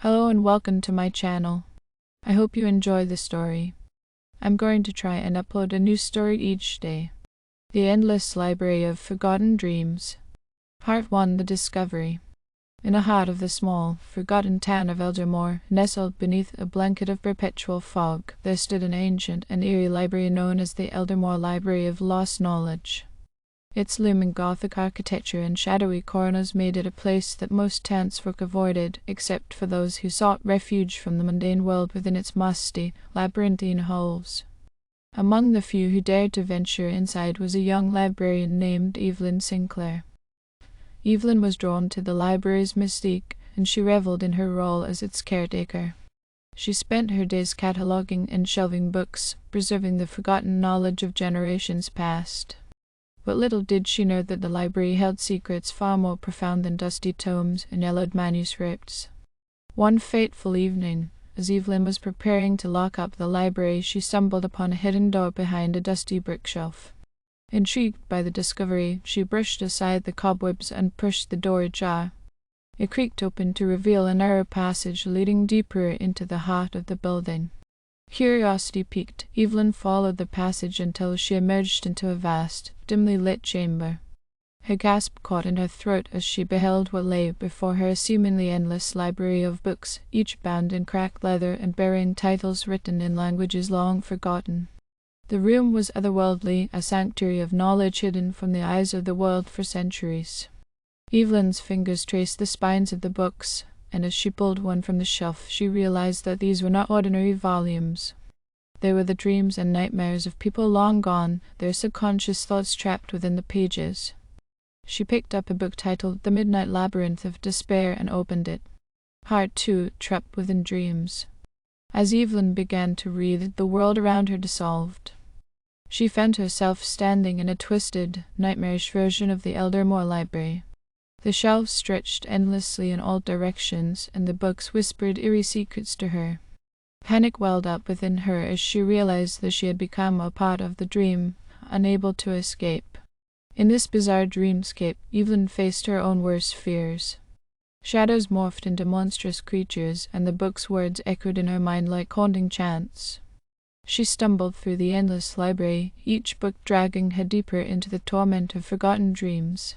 Hello and welcome to my channel. I hope you enjoy the story. I'm going to try and upload a new story each day. The Endless Library of Forgotten Dreams. Part 1: The Discovery. In the heart of the small, forgotten town of Eldermore, nestled beneath a blanket of perpetual fog, there stood an ancient and eerie library known as the Eldermore Library of Lost Knowledge. Its looming Gothic architecture and shadowy corners made it a place that most townsfolk avoided, except for those who sought refuge from the mundane world within its musty, labyrinthine halls. Among the few who dared to venture inside was a young librarian named Evelyn Sinclair. Evelyn was drawn to the library's mystique, and she revelled in her role as its caretaker. She spent her days cataloguing and shelving books, preserving the forgotten knowledge of generations past. But little did she know that the library held secrets far more profound than dusty tomes and yellowed manuscripts. One fateful evening, as Evelyn was preparing to lock up the library, she stumbled upon a hidden door behind a dusty bookshelf. Intrigued by the discovery, she brushed aside the cobwebs and pushed the door ajar. It creaked open to reveal a narrow passage leading deeper into the heart of the building. Curiosity piqued, Evelyn followed the passage until she emerged into a vast, dimly lit chamber. Her gasp caught in her throat as she beheld what lay before her: a seemingly endless library of books, each bound in cracked leather and bearing titles written in languages long forgotten. The room was otherworldly, a sanctuary of knowledge hidden from the eyes of the world for centuries. Evelyn's fingers traced the spines of the books, and as she pulled one from the shelf, she realized that these were not ordinary volumes. They were the dreams and nightmares of people long gone, their subconscious thoughts trapped within the pages. She picked up a book titled The Midnight Labyrinth of Despair and opened it. Part 2: Trapped Within Dreams. As Evelyn began to read, the world around her dissolved. She found herself standing in a twisted, nightmarish version of the Eldermore Library. The shelves stretched endlessly in all directions, and the books whispered eerie secrets to her. Panic welled up within her as she realized that she had become a part of the dream, unable to escape. In this bizarre dreamscape, Evelyn faced her own worst fears. Shadows morphed into monstrous creatures, and the book's words echoed in her mind like haunting chants. She stumbled through the endless library, each book dragging her deeper into the torment of forgotten dreams.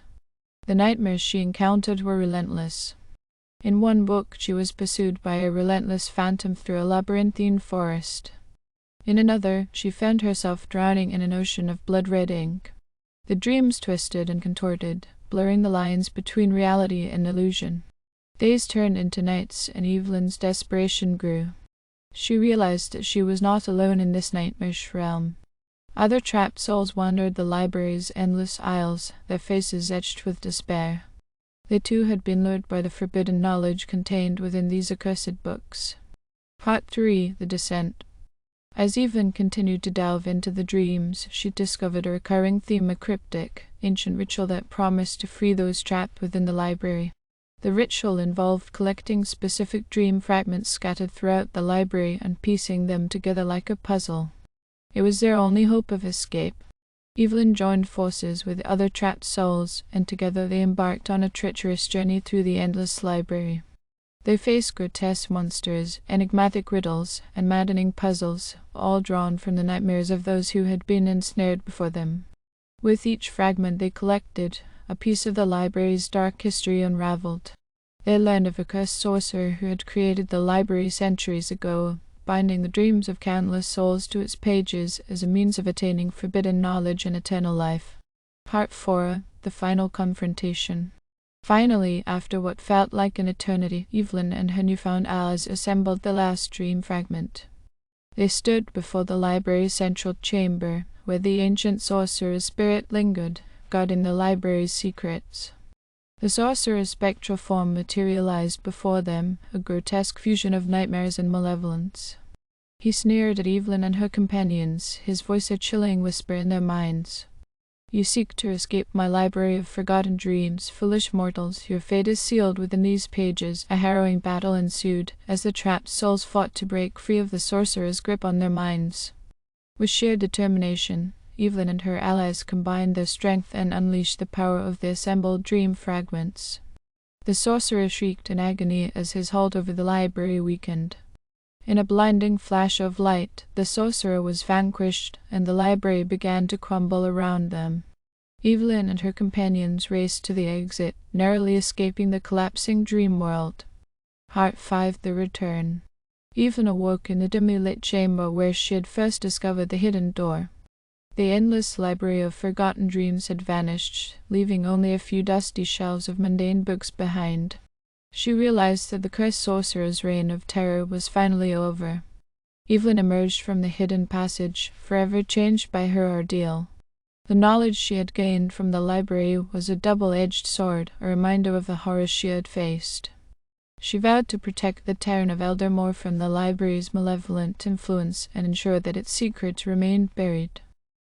The nightmares she encountered were relentless. In one book, she was pursued by a relentless phantom through a labyrinthine forest. In another, she found herself drowning in an ocean of blood-red ink. The dreams twisted and contorted, blurring the lines between reality and illusion. Days turned into nights, and Evelyn's desperation grew. She realized that she was not alone in this nightmarish realm. Other trapped souls wandered the library's endless aisles, their faces etched with despair. They too had been lured by the forbidden knowledge contained within these accursed books. Part 3: The Descent. As Evelyn continued to delve into the dreams, she discovered a recurring theme: a cryptic, ancient ritual that promised to free those trapped within the library. The ritual involved collecting specific dream fragments scattered throughout the library and piecing them together like a puzzle. It was their only hope of escape. Evelyn joined forces with other trapped souls, and together they embarked on a treacherous journey through the endless library. They faced grotesque monsters, enigmatic riddles, and maddening puzzles, all drawn from the nightmares of those who had been ensnared before them. With each fragment they collected, a piece of the library's dark history unraveled. They learned of a cursed sorcerer who had created the library centuries ago, binding the dreams of countless souls to its pages as a means of attaining forbidden knowledge and eternal life. Part 4: The Final Confrontation. Finally, after what felt like an eternity, Evelyn and her newfound allies assembled the last dream fragment. They stood before the library's central chamber, where the ancient sorcerer's spirit lingered, guarding the library's secrets. The sorcerer's spectral form materialized before them, a grotesque fusion of nightmares and malevolence. He sneered at Evelyn and her companions, his voice a chilling whisper in their minds. "You seek to escape my library of forgotten dreams, foolish mortals. Your fate is sealed within these pages." A harrowing battle ensued, as the trapped souls fought to break free of the sorcerer's grip on their minds. With sheer determination, Evelyn and her allies combined their strength and unleashed the power of the assembled dream fragments. The sorcerer shrieked in agony as his hold over the library weakened. In a blinding flash of light, the sorcerer was vanquished, and the library began to crumble around them. Evelyn and her companions raced to the exit, narrowly escaping the collapsing dream world. Part 5: The Return. Evelyn awoke in the dimly lit chamber where she had first discovered the hidden door. The endless library of forgotten dreams had vanished, leaving only a few dusty shelves of mundane books behind. She realized that the cursed sorcerer's reign of terror was finally over. Evelyn emerged from the hidden passage, forever changed by her ordeal. The knowledge she had gained from the library was a double-edged sword, a reminder of the horrors she had faced. She vowed to protect the town of Eldermore from the library's malevolent influence and ensure that its secrets remained buried.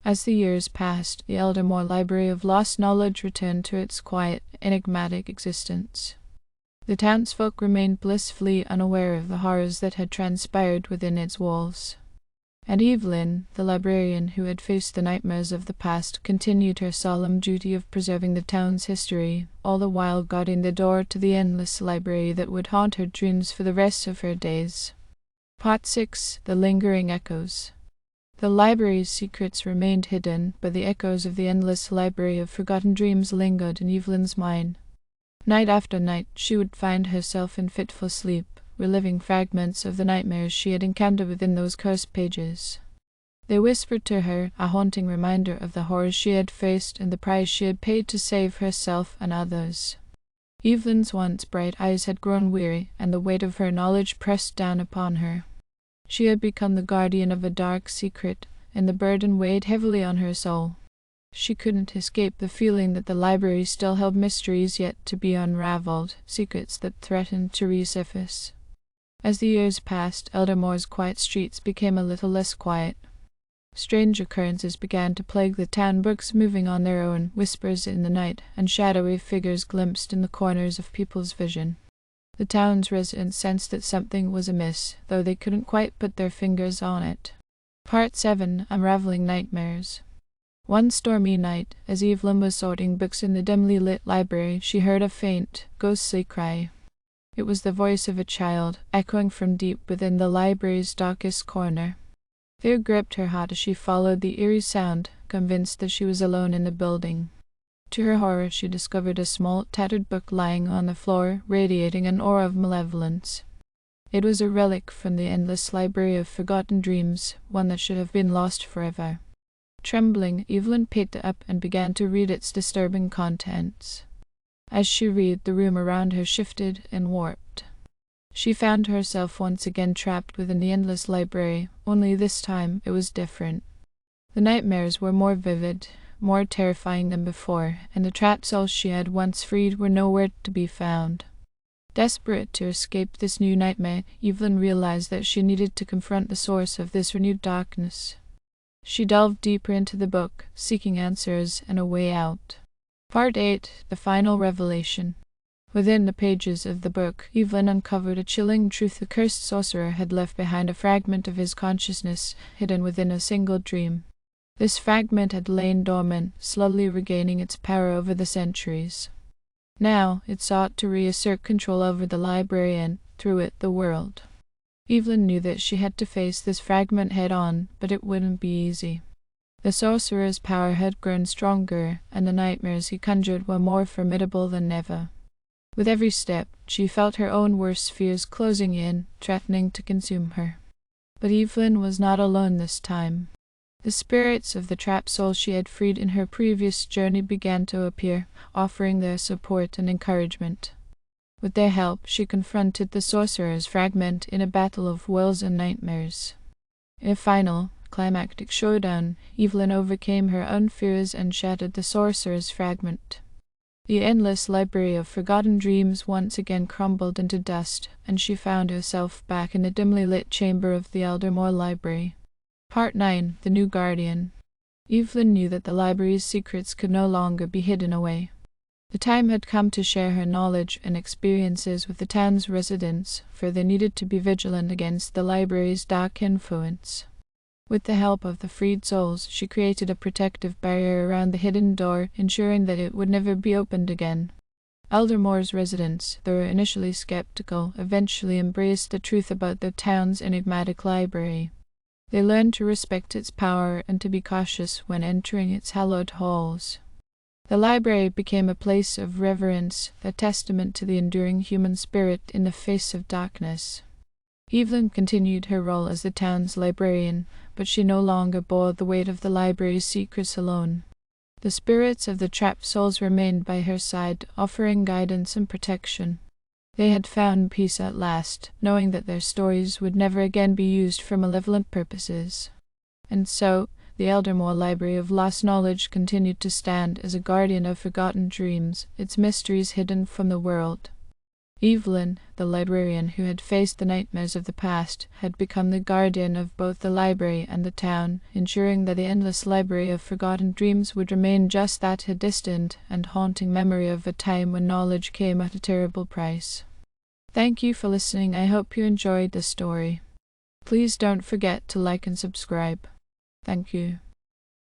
As the years passed, the Eldermore Library of Lost Knowledge returned to its quiet, enigmatic existence. The townsfolk remained blissfully unaware of the horrors that had transpired within its walls. And Evelyn, the librarian who had faced the nightmares of the past, continued her solemn duty of preserving the town's history, all the while guarding the door to the endless library that would haunt her dreams for the rest of her days. Part 6: The Lingering Echoes. The library's secrets remained hidden, but the echoes of the endless library of forgotten dreams lingered in Evelyn's mind. Night after night she would find herself in fitful sleep, reliving fragments of the nightmares she had encountered within those cursed pages. They whispered to her, a haunting reminder of the horrors she had faced and the price she had paid to save herself and others. Evelyn's once bright eyes had grown weary, and the weight of her knowledge pressed down upon her. She had become the guardian of a dark secret, and the burden weighed heavily on her soul. She couldn't escape the feeling that the library still held mysteries yet to be unraveled, secrets that threatened to resurface. As the years passed, Eldermore's quiet streets became a little less quiet. Strange occurrences began to plague the town, books moving on their own, whispers in the night, and shadowy figures glimpsed in the corners of people's vision. The town's residents sensed that something was amiss, though they couldn't quite put their fingers on it. Part 7: Unraveling Nightmares. One stormy night, as Evelyn was sorting books in the dimly lit library, she heard a faint, ghostly cry. It was the voice of a child, echoing from deep within the library's darkest corner. Fear gripped her heart as she followed the eerie sound, convinced that she was alone in the building. To her horror, she discovered a small, tattered book lying on the floor, radiating an aura of malevolence. It was a relic from the endless library of forgotten dreams, one that should have been lost forever. Trembling, Evelyn picked it up and began to read its disturbing contents. As she read, the room around her shifted and warped. She found herself once again trapped within the endless library, only this time it was different. The nightmares were more vivid, more terrifying than before, and the trapped souls she had once freed were nowhere to be found. Desperate to escape this new nightmare, Evelyn realized that she needed to confront the source of this renewed darkness. She delved deeper into the book, seeking answers and a way out. Part 8: The Final Revelation. Within the pages of the book, Evelyn uncovered a chilling truth. The cursed sorcerer had left behind a fragment of his consciousness, hidden within a single dream. This fragment had lain dormant, slowly regaining its power over the centuries. Now it sought to reassert control over the library and, through it, the world. Evelyn knew that she had to face this fragment head-on, but it wouldn't be easy. The sorcerer's power had grown stronger, and the nightmares he conjured were more formidable than ever. With every step, she felt her own worst fears closing in, threatening to consume her. But Evelyn was not alone this time. The spirits of the trapped souls she had freed in her previous journey began to appear, offering their support and encouragement. With their help, she confronted the sorcerer's fragment in a battle of wills and nightmares. In a final, climactic showdown, Evelyn overcame her own fears and shattered the sorcerer's fragment. The endless library of forgotten dreams once again crumbled into dust, and she found herself back in the dimly lit chamber of the Eldermore Library. Part 9: The New Guardian. Evelyn knew that the library's secrets could no longer be hidden away. The time had come to share her knowledge and experiences with the town's residents, for they needed to be vigilant against the library's dark influence. With the help of the freed souls, she created a protective barrier around the hidden door, ensuring that it would never be opened again. Eldermore's residents, though initially skeptical, eventually embraced the truth about the town's enigmatic library. They learned to respect its power and to be cautious when entering its hallowed halls. The library became a place of reverence, a testament to the enduring human spirit in the face of darkness. Evelyn continued her role as the town's librarian, but she no longer bore the weight of the library's secrets alone. The spirits of the trapped souls remained by her side, offering guidance and protection. They had found peace at last, knowing that their stories would never again be used for malevolent purposes. And so, the Eldermore Library of Lost Knowledge continued to stand as a guardian of forgotten dreams, its mysteries hidden from the world. Evelyn, the librarian who had faced the nightmares of the past, had become the guardian of both the library and the town, ensuring that the endless library of forgotten dreams would remain just that, a distant and haunting memory of a time when knowledge came at a terrible price. Thank you for listening. I hope you enjoyed the story. Please don't forget to like and subscribe. Thank you.